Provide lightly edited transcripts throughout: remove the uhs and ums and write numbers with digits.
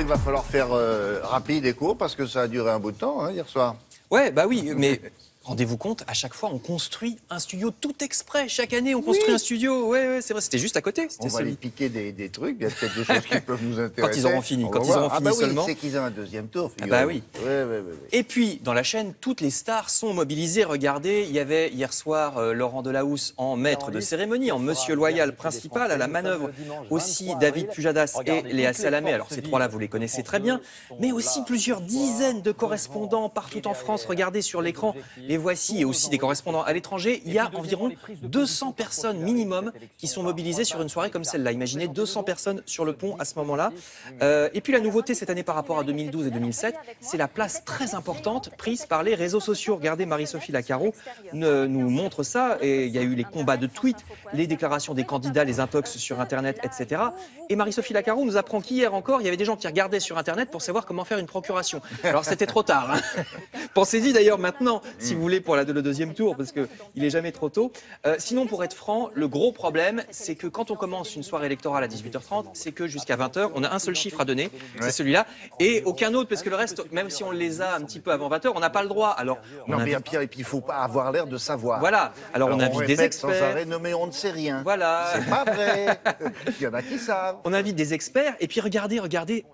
il va falloir faire rapide et court parce que ça a duré un bout de temps hier soir. Ouais, bah oui, mais rendez-vous compte, à chaque fois, on construit un studio tout exprès. Chaque année, on construit un studio. Ouais, c'est vrai, c'était juste à côté. On va les piquer des trucs, il y a peut-être des choses qui peuvent nous intéresser. Quand ils auront fini, seulement. C'est qu'ils ont un deuxième tour. Ah bah oui. Ouais. Et puis, dans la chaîne, toutes les stars sont mobilisées. Regardez, il y avait hier soir Laurent Delahousse en maître de cérémonie, en monsieur loyal principal, à la manœuvre aussi David Pujadas et Léa Salamé. Alors ces trois-là, vous les connaissez très bien, mais aussi plusieurs dizaines de correspondants partout en France. Regardez sur l'écran, les voici, et aussi des correspondants à l'étranger. Il y a environ 200 personnes minimum qui sont mobilisées sur une soirée comme celle-là. Imaginez 200 personnes sur le pont à ce moment-là. Et puis la nouveauté cette année par rapport à 2012 et 2007, c'est la place très importante prise par les réseaux sociaux. Regardez, Marie-Sophie Lacaro nous montre ça. Et il y a eu les combats de tweets, les déclarations des candidats, les intox sur Internet, etc. Et Marie-Sophie Lacaro nous apprend qu'hier encore, il y avait des gens qui regardaient sur Internet pour savoir comment faire une procuration. Alors c'était trop tard. Hein. Pensez-y d'ailleurs maintenant, si vous voulez, pour le deuxième tour, parce qu'il n'est jamais trop tôt. Sinon, pour être franc, le gros problème, c'est que quand on commence une soirée électorale à 18h30, c'est que jusqu'à 20h, on a un seul chiffre à donner, c'est celui-là, et aucun autre, parce que le reste, même si on les a un petit peu avant 20h, on n'a pas le droit. Alors, non, mais Pierre, et puis il ne faut pas avoir l'air de savoir. Voilà, alors on invite des experts. Sans arrêt, non, mais on ne sait rien. Voilà. C'est pas vrai. Il y en a qui savent. On invite des experts, et puis regardez,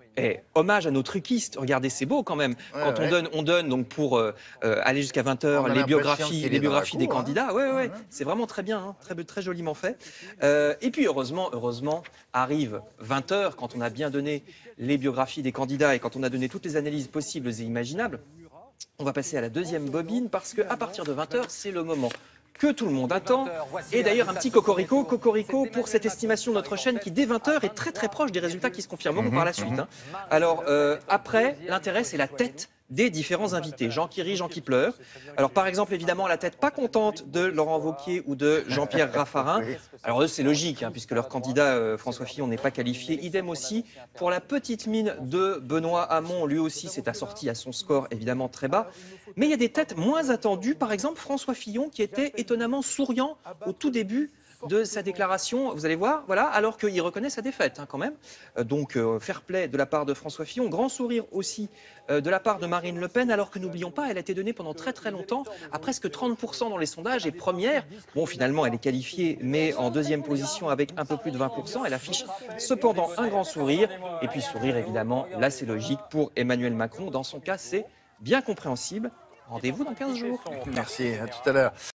hommage à nos truquistes, regardez, c'est beau quand même. Quand on donne donc pour aller jusqu'à 20h les biographies des candidats. Ouais. C'est vraiment très bien, hein, très joliment fait. Et puis heureusement, arrive 20h, quand on a bien donné les biographies des candidats et quand on a donné toutes les analyses possibles et imaginables. On va passer à la deuxième bobine parce qu'à partir de 20h, c'est le moment que tout le monde attend. Et d'ailleurs, un petit cocorico pour cette estimation de notre chaîne qui, dès 20h, est très proche des résultats qui se confirmeront par la suite. Hein. Alors, après, l'intérêt, c'est la tête des différents invités. Jean qui rit, Jean qui pleure. Alors, par exemple, évidemment, la tête pas contente de Laurent Wauquiez ou de Jean-Pierre Raffarin. Alors, eux, c'est logique, hein, puisque leur candidat, François Fillon, n'est pas qualifié. Idem aussi pour la petite mine de Benoît Hamon. Lui aussi s'est assorti à son score, évidemment, très bas. Mais il y a des têtes moins attendues. Par exemple, François Fillon, qui était étonnamment souriant au tout début de sa déclaration, vous allez voir, voilà, alors qu'il reconnaît sa défaite, hein, quand même. Donc, fair play de la part de François Fillon, grand sourire aussi de la part de Marine Le Pen, alors que n'oublions pas, elle a été donnée pendant très longtemps à presque 30% dans les sondages et première. Bon, finalement, elle est qualifiée, mais en deuxième position avec un peu plus de 20%. Elle affiche cependant un grand sourire. Et puis, sourire, évidemment, là, c'est logique pour Emmanuel Macron. Dans son cas, c'est bien compréhensible. Rendez-vous dans 15 jours. Merci, à tout à l'heure.